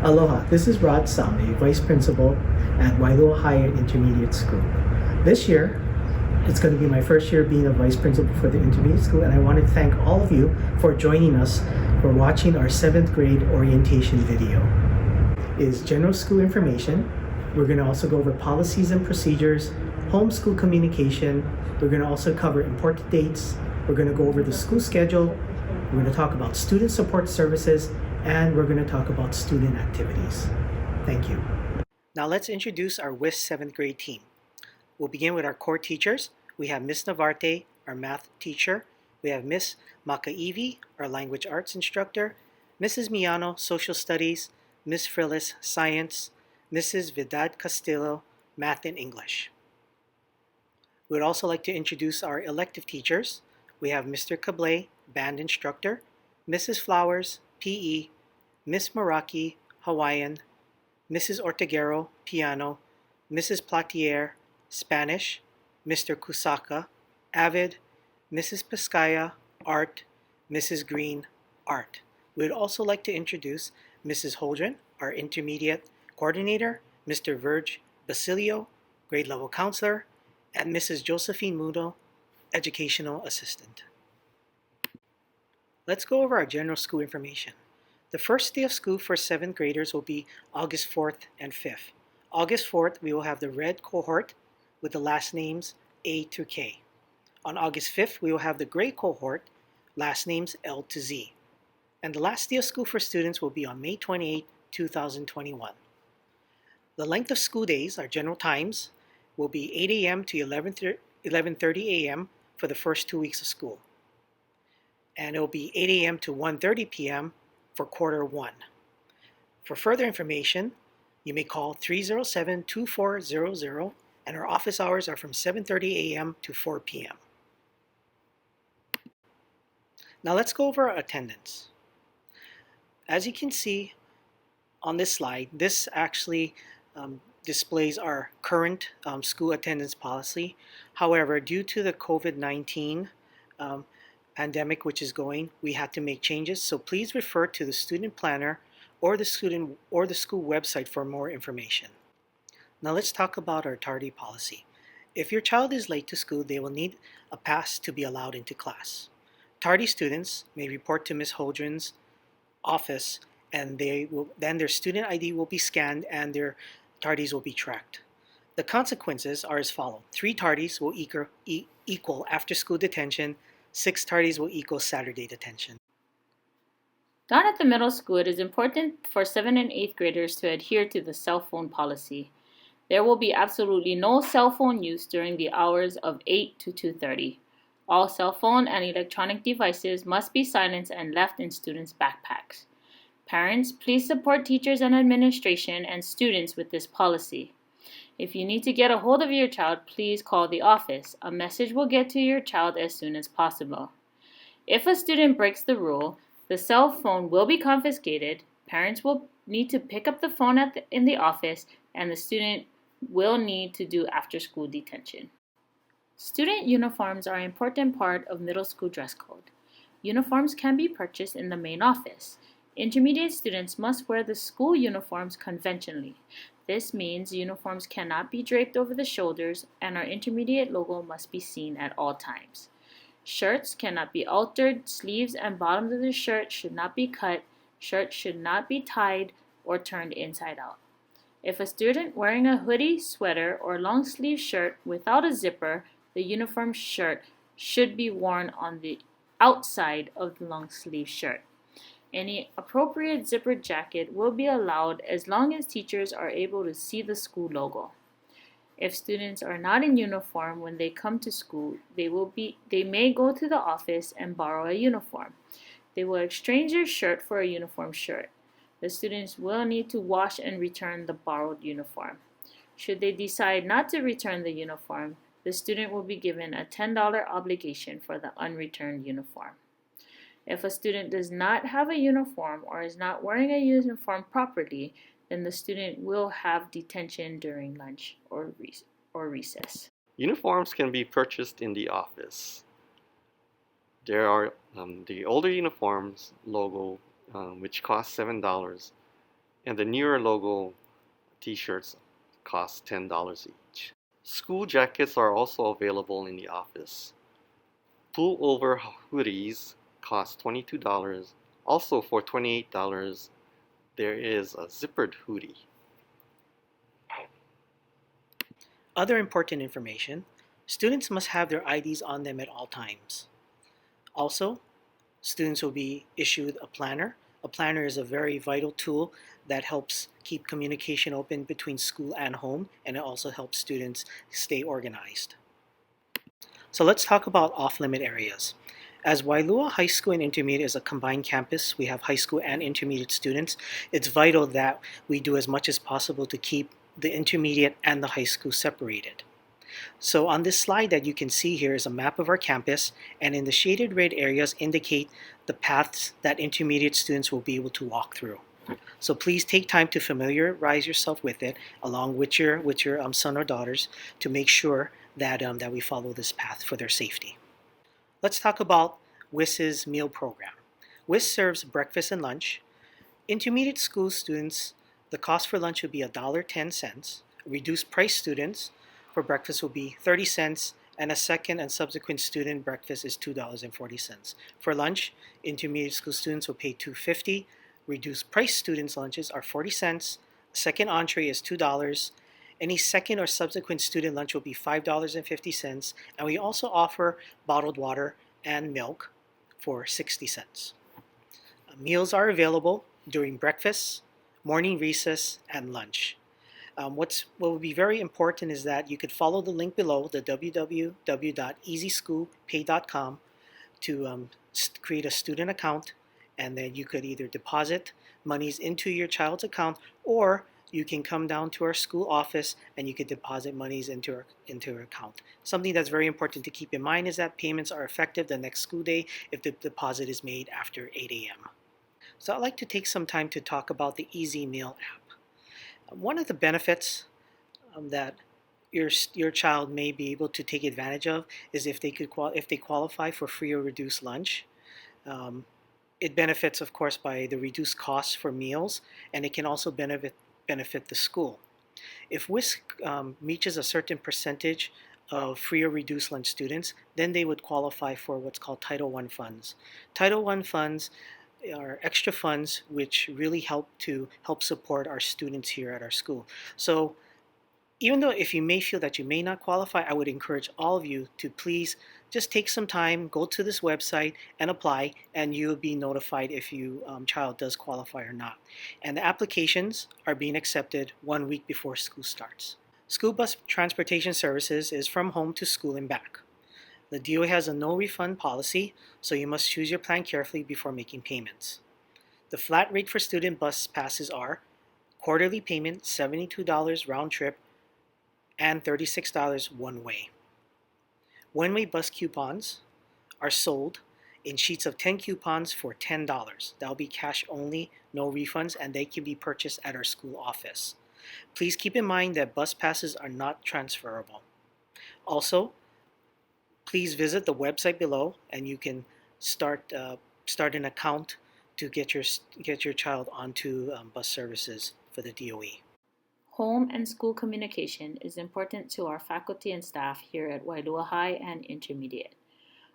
Aloha, this is Rod Same, Vice Principal at Wailoa Higher Intermediate School. This year, it's going to be my first year being a Vice Principal for the Intermediate School, and I want to thank all of you for joining us for watching our 7th grade orientation video. It is general school information. We're going to also go over policies and procedures, homeschool communication. We're going to also cover important dates. We're going to go over the school schedule. We're going to talk about student support services, and we're going to talk about student activities. Thank you. Now let's introduce our WIS 7th grade team. We'll begin with our core teachers. We have Miss Navarte, our math teacher. We have Miss Makaivi, our language arts instructor. Mrs. Miano, social studies. Miss Frillis, science. Mrs. Vidad Castillo, math and English. We would also like to introduce our elective teachers. We have Mr. Kablay, band instructor. Mrs. Flowers, PE. Miss Maraki, Hawaiian. Mrs. Ortegero, piano. Mrs. Platier, Spanish. Mr. Kusaka, Avid. Mrs. Pescaya, art. Mrs. Green, art. We would also like to introduce Mrs. Holdren, our intermediate coordinator, Mr. Verge Basilio, grade level counselor, and Mrs. Josephine Mudo, educational assistant. Let's go over our general school information. The first day of school for 7th graders will be August 4th and 5th. August 4th, we will have the red cohort with the last names A to K. On August 5th, we will have the gray cohort, last names L to Z. And the last day of school for students will be on May 28, 2021. The length of school days, our general times, will be 8 a.m. to 11:30 a.m. for the first 2 weeks of school. And it will be 8 a.m. to 1:30 p.m. for quarter 1. For further information, you may call 307-2400, and our office hours are from 7:30 a.m. to 4 p.m. Now let's go over our attendance. As you can see on this slide, this actually displays our current school attendance policy. However, due to the COVID-19 pandemic which is going, we had to make changes. So please refer to the student planner or the school website for more information. Now let's talk about our tardy policy. If your child is late to school, they will need a pass to be allowed into class. Tardy students may report to Ms. Holdren's office, and then their student ID will be scanned and their tardies will be tracked. The consequences are as follows. 3 tardies will equal after-school detention. 6 tardies will equal Saturday detention. Down at the middle school, it is important for 7th and 8th graders to adhere to the cell phone policy. There will be absolutely no cell phone use during the hours of 8 to 2:30. All cell phone and electronic devices must be silenced and left in students' backpacks. Parents, please support teachers and administration and students with this policy. If you need to get a hold of your child, please call the office. A message will get to your child as soon as possible. If a student breaks the rule, the cell phone will be confiscated. Parents will need to pick up the phone in the office, and the student will need to do after-school detention. Student uniforms are an important part of middle school dress code. Uniforms can be purchased in the main office. Intermediate students must wear the school uniforms conventionally. This means uniforms cannot be draped over the shoulders, and our intermediate logo must be seen at all times. Shirts cannot be altered, sleeves and bottoms of the shirt should not be cut, shirts should not be tied or turned inside out. If a student wearing a hoodie, sweater, or long sleeve shirt without a zipper, the uniform shirt should be worn on the outside of the long sleeve shirt. Any appropriate zippered jacket will be allowed as long as teachers are able to see the school logo. If students are not in uniform when they come to school, they may go to the office and borrow a uniform. They will exchange their shirt for a uniform shirt. The students will need to wash and return the borrowed uniform. Should they decide not to return the uniform, the student will be given a $10 obligation for the unreturned uniform. If a student does not have a uniform or is not wearing a uniform properly, then the student will have detention during lunch or recess. Uniforms can be purchased in the office. There are the older uniforms logo, which costs $7. And the newer logo t-shirts cost $10 each. School jackets are also available in the office. Pullover hoodies cost $22. Also for $28, there is a zippered hoodie. Other important information: students must have their IDs on them at all times. Also, students will be issued a planner. A planner is a very vital tool that helps keep communication open between school and home, and it also helps students stay organized. So let's talk about off-limit areas. As Wailua High School and Intermediate is a combined campus, we have high school and intermediate students. It's vital that we do as much as possible to keep the intermediate and the high school separated. So on this slide that you can see here is a map of our campus, and in the shaded red areas indicate the paths that intermediate students will be able to walk through. So please take time to familiarize yourself with it along with your son or daughters to make sure that we follow this path for their safety. Let's talk about WIS's meal program. WIS serves breakfast and lunch. Intermediate school students, the cost for lunch will be $1.10. Reduced price students for breakfast will be 30 cents, and a second and subsequent student breakfast is $2.40. For lunch, intermediate school students will pay $2.50. Reduced price students' lunches are 40 cents. Second entree is $2. Any second or subsequent student lunch will be $5.50, and we also offer bottled water and milk for 60 cents. Meals are available during breakfast, morning recess, and lunch. What will be very important is that you could follow the link below, the www.easyschoolpay.com, to create a student account, and then you could either deposit monies into your child's account, or you can come down to our school office and you could deposit monies into our account. Something that's very important to keep in mind is that payments are effective the next school day if the deposit is made after 8 a.m. So I'd like to take some time to talk about the Easy Meal app. One of the benefits that your child may be able to take advantage of is if they qualify for free or reduced lunch. It benefits, of course, by the reduced costs for meals, and it can also benefit the school. If WIS reaches a certain percentage of free or reduced lunch students, then they would qualify for what's called Title I funds. Title I funds are extra funds which really help support our students here at our school. So even though if you may feel that you may not qualify, I would encourage all of you to please just take some time, go to this website and apply, and you'll be notified if your child does qualify or not. And the applications are being accepted 1 week before school starts. School bus transportation services is from home to school and back. The DOE has a no refund policy, so you must choose your plan carefully before making payments. The flat rate for student bus passes are quarterly payment $72 round trip and $36 one way. One-way bus coupons are sold in sheets of 10 coupons for $10. That will be cash only, no refunds, and they can be purchased at our school office. Please keep in mind that bus passes are not transferable. Also, please visit the website below and you can start an account to get your child onto bus services for the DOE. Home and school communication is important to our faculty and staff here at Wailua High and Intermediate.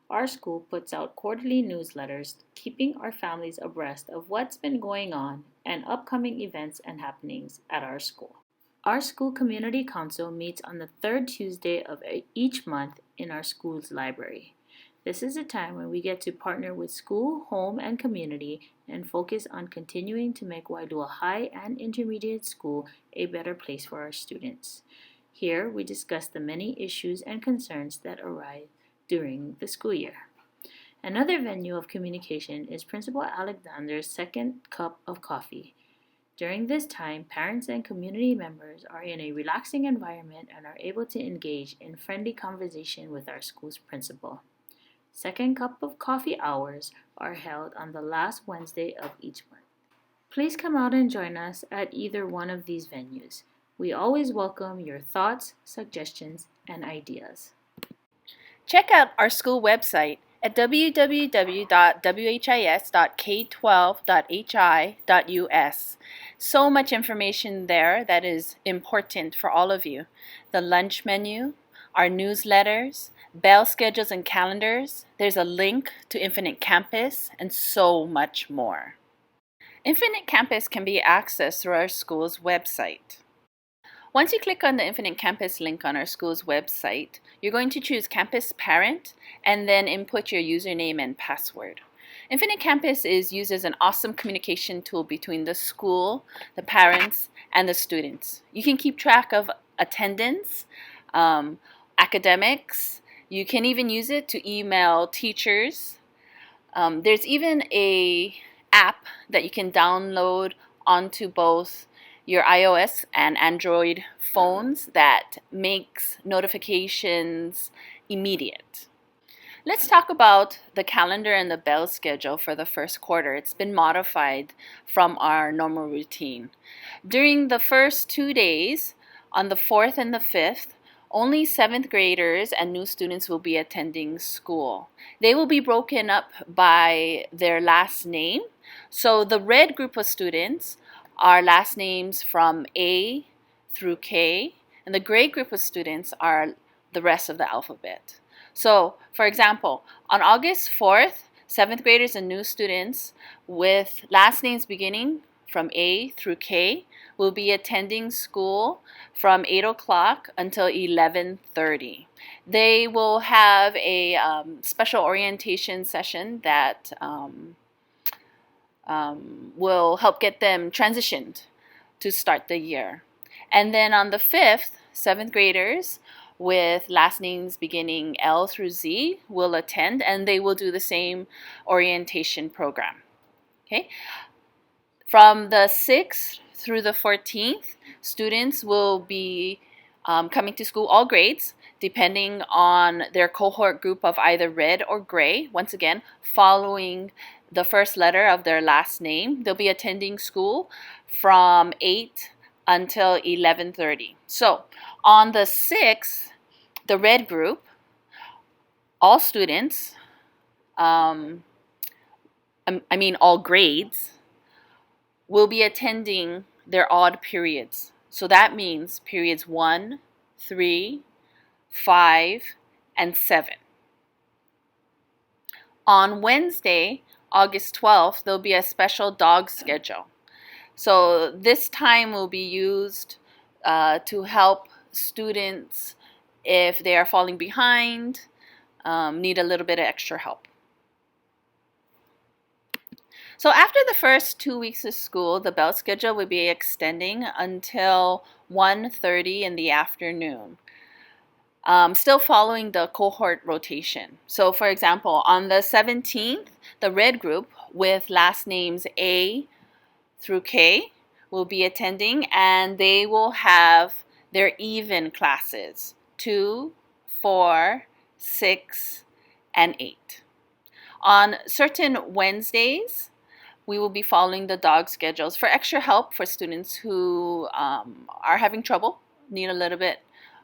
Our school puts out quarterly newsletters, keeping our families abreast of what's been going on and upcoming events and happenings at our school. Our school community council meets on the third Tuesday of each month in our school's library. This is a time when we get to partner with school, home, and community and focus on continuing to make Wailua High and Intermediate School a better place for our students. Here, we discuss the many issues and concerns that arise during the school year. Another venue of communication is Principal Alexander's second cup of coffee. During this time, parents and community members are in a relaxing environment and are able to engage in friendly conversation with our school's principal. Second cup of coffee hours are held on the last Wednesday of each month. Please come out and join us at either one of these venues. We always welcome your thoughts, suggestions, and ideas. Check out our school website at www.whis.k12.hi.us. So much information there that is important for all of you. The lunch menu, our newsletters, bell schedules and calendars. There's a link to Infinite Campus and so much more. Infinite Campus can be accessed through our school's website. Once you click on the Infinite Campus link on our school's website, you're going to choose Campus Parent and then input your username and password. Infinite Campus is used as an awesome communication tool between the school, the parents, and the students. You can keep track of attendance, academics. You can even use it to email teachers. There's even an app that you can download onto both your iOS and Android phones that makes notifications immediate. Let's talk about the calendar and the bell schedule for the first quarter. It's been modified from our normal routine. During the first 2 days, on the 4th and the 5th, only 7th graders and new students will be attending school. They will be broken up by their last name. So the red group of students are last names from A through K, and the gray group of students are the rest of the alphabet. So, for example, on August 4th, 7th graders and new students with last names beginning from A through K will be attending school from 8 o'clock until 11:30. They will have a special orientation session that will help get them transitioned to start the year. And then on the 5th, 7th graders with last names beginning L through Z will attend, and they will do the same orientation program. Okay. From the 6th through the 14th, students will be coming to school, all grades, depending on their cohort group of either red or gray. Once again, following the first letter of their last name. They'll be attending school from 8 until 11:30. So on the 6th, the red group, all students, all grades, will be attending their odd periods. So that means periods 1, 3, 5, and 7. On Wednesday, August 12th, there'll be a special dog schedule. So this time will be used to help students if they are falling behind, need a little bit of extra help. So after the first 2 weeks of school, the bell schedule will be extending until 1:30 in the afternoon. Still following the cohort rotation. So for example, on the 17th, the red group with last names A through K will be attending, and they will have their even classes, 2, 4, 6, and 8. On certain Wednesdays, we will be following the dog schedules for extra help for students who are having trouble, need a little bit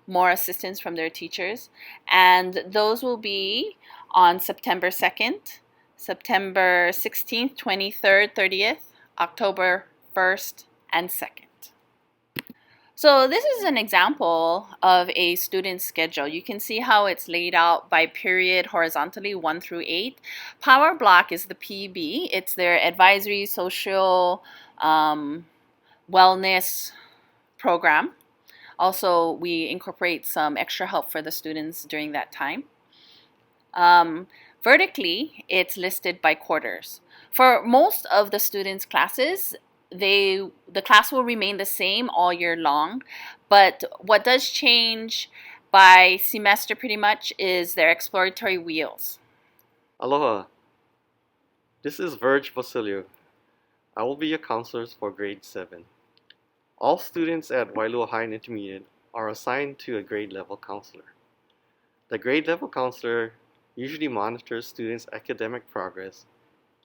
more assistance from their teachers. And those will be on September 2nd, September 16th, 23rd, 30th, October 1st, and 2nd. So this is an example of a student schedule. You can see how it's laid out by period horizontally 1 through 8. Power Block is the PB. It's their advisory, social, wellness program. Also, we incorporate some extra help for the students during that time. Vertically, it's listed by quarters. For most of the students' classes, the class will remain the same all year long, but what does change by semester pretty much is their exploratory wheels. Aloha. This is Verge Basilio. I will be your counselors for grade 7. All students at Wailua High and Intermediate are assigned to a grade level counselor. The grade level counselor usually monitors students' academic progress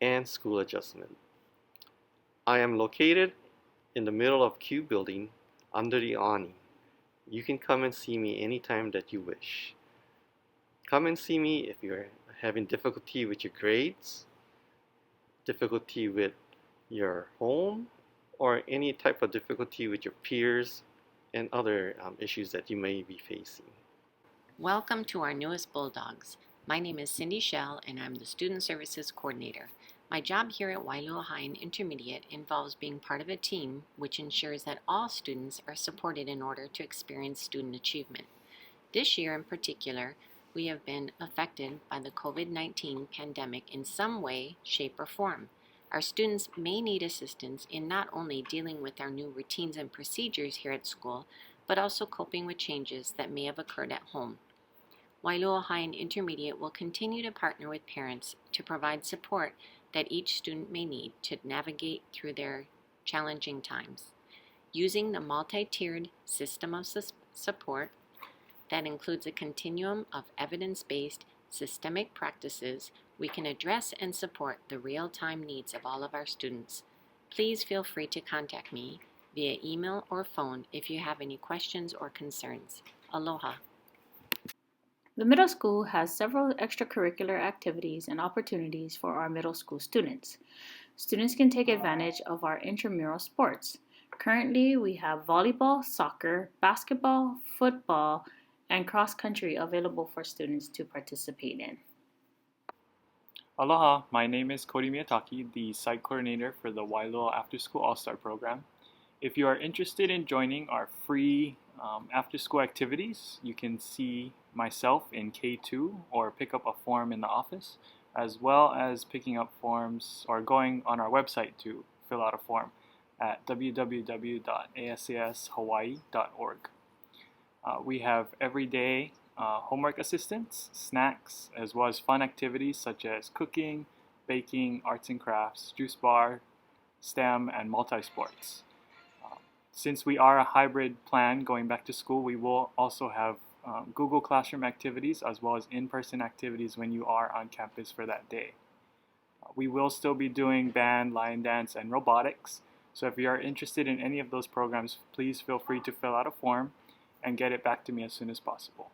and school adjustment. I am located in the middle of Q building under the awning. You can come and see me anytime that you wish. Come and see me if you're having difficulty with your grades, difficulty with your home, or any type of difficulty with your peers and other issues that you may be facing. Welcome to our newest Bulldogs. My name is Cindy Shell and I'm the Student Services Coordinator. My job here at Wailoa High and Intermediate involves being part of a team which ensures that all students are supported in order to experience student achievement. This year in particular, we have been affected by the COVID-19 pandemic in some way, shape, or form. Our students may need assistance in not only dealing with our new routines and procedures here at school, but also coping with changes that may have occurred at home. Wailoa High and Intermediate will continue to partner with parents to provide support that each student may need to navigate through their challenging times. Using the multi-tiered system of support that includes a continuum of evidence-based systemic practices, we can address and support the real-time needs of all of our students. Please feel free to contact me via email or phone if you have any questions or concerns. Aloha. The middle school has several extracurricular activities and opportunities for our middle school students. Students can take advantage of our intramural sports. Currently, we have volleyball, soccer, basketball, football, and cross country available for students to participate in. Aloha, my name is Cody Miyataki, the site coordinator for the Wailoa After School All-Star program. If you are interested in joining our free after-school activities, you can see myself in K2 or pick up a form in the office, as well as picking up forms or going on our website to fill out a form at www.asashawaii.org. We have everyday homework assistance, snacks, as well as fun activities such as cooking, baking, arts and crafts, juice bar, STEM, and multi-sports. Since we are a hybrid plan going back to school, we will also have Google Classroom activities as well as in-person activities when you are on campus for that day. We will still be doing band, lion dance, and robotics. So if you are interested in any of those programs, please feel free to fill out a form and get it back to me as soon as possible.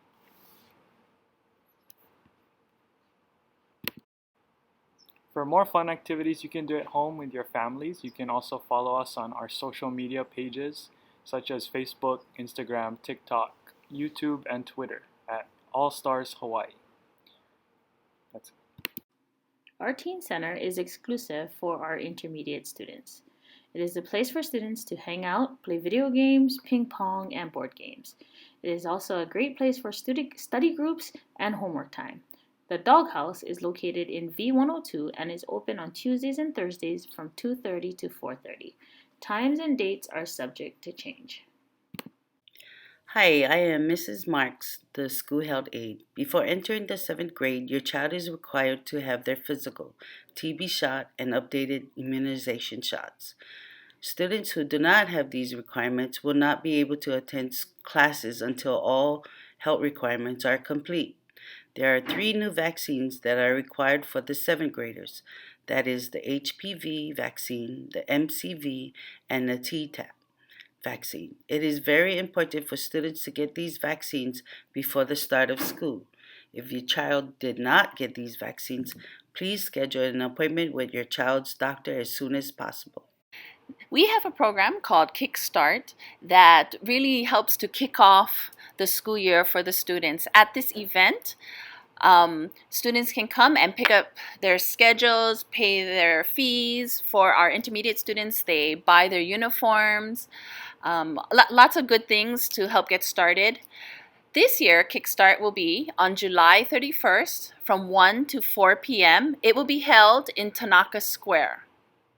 For more fun activities you can do at home with your families, you can also follow us on our social media pages such as Facebook, Instagram, TikTok, YouTube, and Twitter at All Stars Hawaii. That's it. Our Teen Center is exclusive for our intermediate students. It is a place for students to hang out, play video games, ping pong, and board games. It is also a great place for study groups and homework time. The Doghouse is located in V102 and is open on Tuesdays and Thursdays from 2:30 to 4:30. Times and dates are subject to change. Hi, I am Mrs. Marks, the school health aide. Before entering the 7th grade, your child is required to have their physical, TB shot, and updated immunization shots. Students who do not have these requirements will not be able to attend classes until all health requirements are complete. There are 3 new vaccines that are required for the 7th graders. That is the HPV vaccine, the MCV, and the Tdap vaccine. It is very important for students to get these vaccines before the start of school. If your child did not get these vaccines, please schedule an appointment with your child's doctor as soon as possible. We have a program called Kickstart that really helps to kick off the school year for the students. At this event, students can come and pick up their schedules, pay their fees. For our intermediate students, they buy their uniforms, lots of good things to help get started. This year, Kickstart will be on July 31st from 1 to 4 p.m. It will be held in Tanaka Square.